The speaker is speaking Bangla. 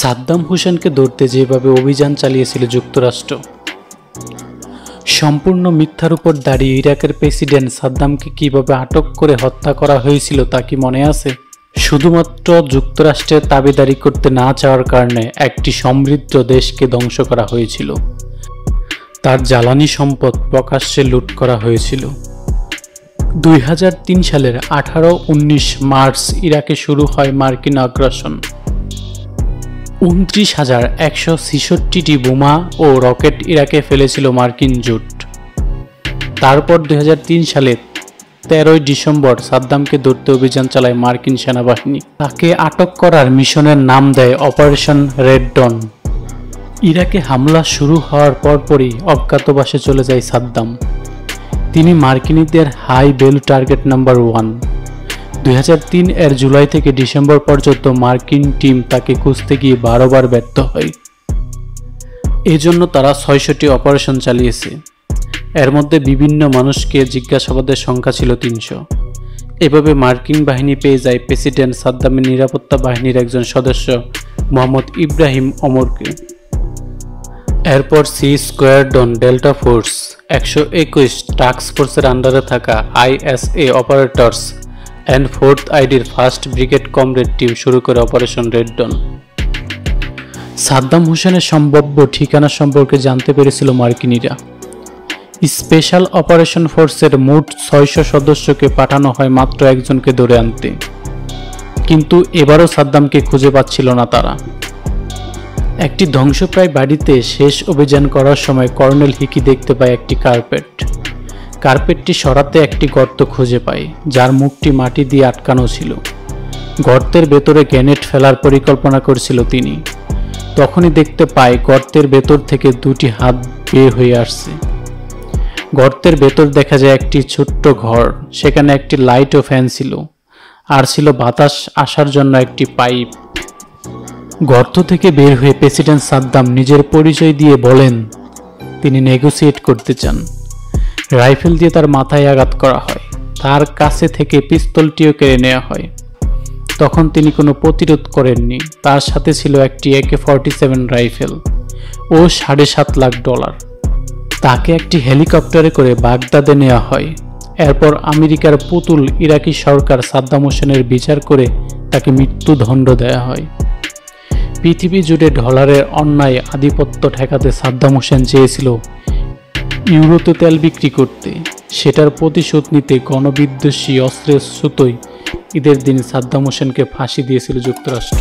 সাদ্দাম হোসেনকে ধরতে যেভাবে অভিযান চালিয়েছিল যুক্তরাষ্ট্র, সম্পূর্ণ মিথ্যার উপর দাঁড়িয়ে ইরাকের প্রেসিডেন্ট সাদ্দামকে কিভাবে আটক করে হত্যা করা হয়েছিল তা কি মনে আছে? শুধুমাত্র যুক্তরাষ্ট্রের দাবিদারি করতে না চাওয়ার কারণে একটি সমৃদ্ধ দেশকে ধ্বংস করা হয়েছিল। তার জ্বালানি সম্পদ প্রকাশ্যে লুট করা হয়েছিল। 2003 সালের 18-19 মার্চ ইরাকে শুরু হয় মার্কিন আগ্রাসন। 29,166টি বোমা ও রকেট ইরাকে ফেলেছিল মার্কিন জোট। তারপর 2003 সালে 13 ডিসেম্বর সাদ্দামকে ধরতে অভিযান চালায় মার্কিন সেনাবাহিনী। তাকে আটক করার মিশনের নাম দেয় অপারেশন রেড ডন। ইরাকে হামলা শুরু হওয়ার পরপরই অজ্ঞাতবাসে চলে যায় সাদ্দাম। তিনি মার্কিনীদের হাই ভ্যালু টার্গেট নাম্বার 1। 2003 এর জুলাই থেকে ডিসেম্বর পর্যন্ত মার্কিন টিম তাকে খুঁজতে গিয়ে 12 বার ব্যর্থ হয়। এজন্য তারা 600টি অপারেশন চালিয়েছে। এর মধ্যে বিভিন্ন মানুষকে জিজ্ঞাসাবাদের সংখ্যা ছিল 300। এভাবে মার্কিন বাহিনী পেয়ে যায় প্রেসিডেন্ট সাদ্দামের নিরাপত্তা বাহিনীর একজন সদস্য মোহাম্মদ ইব্রাহিম ওমরকে। এরপর C squadron delta force 121 task ফোর্সের আন্ডারে থাকা ISA অপারেটর্স অ্যান্ড 4th আইডির 1st ব্রিগেড কমরেড টিম শুরু করে অপারেশন রেড ডন। সাদ্দাম হোসেনের সম্ভাব্য ঠিকানা সম্পর্কে জানতে পেরেছিল মার্কিনীরা। স্পেশাল অপারেশন ফোর্সের মোট 600 সদস্যকে পাঠানো হয় মাত্র একজনকে ধরে আনতে, কিন্তু এবারও সাদ্দামকে খুঁজে পাচ্ছিল না তারা। একটি ধ্বংসপ্রায় বাড়িতে শেষ অভিযান করার সময় কর্নেল হিকি দেখতে পায় একটি কার্পেটটি সরাতে একটি গর্ত খুঁজে পায়, যার মুখটি মাটি দিয়ে আটকানো ছিল। গর্তের ভেতরে গ্রেনেড ফেলার পরিকল্পনা করছিল তিনি। তখনই দেখতে পায় গর্তের ভেতর থেকে 2টি হাত বের হয়ে আসছে। গর্তের ভেতর দেখা যায় একটি ছোট্ট ঘর, সেখানে একটি লাইট ও ফ্যান ছিল, আর ছিল বাতাস আসার জন্য একটি পাইপ। গর্ত থেকে বের হয়ে প্রেসিডেন্ট সাদ্দাম নিজের পরিচয় দিয়ে বলেন তিনি নেগোসিয়েট করতে চান। রাইফেল দিয়ে তার মাথায় আঘাত করা হয়, তার কাছে থেকে পিস্তলটিও কেড়ে নেওয়া হয়। তখন তিনি কোনো প্রতিরোধ করেননি। তার সাথে ছিল একটি AK-47 রাইফেল ও $7.5 লাখ। তাকে একটি হেলিকপ্টারে করে বাগদাদে নেওয়া হয়। এরপর আমেরিকার পুতুল ইরাকি সরকার সাদ্দাম হোসেনের বিচার করে তাকে মৃত্যুদণ্ড দেওয়া হয়। পৃথিবী জুড়ে ডলারের অন্যায় আধিপত্য ঠেকাতে সাদ্দাম হোসেন চেয়েছিল ইউরোতে তেল বিক্রি করতে। সেটার প্রতিশোধ নিতে গণবিদ্বেষী অস্ত্রের সুতোয় ঈদের দিন সাদ্দাম হোসেনকে ফাঁসি দিয়েছিল যুক্তরাষ্ট্র।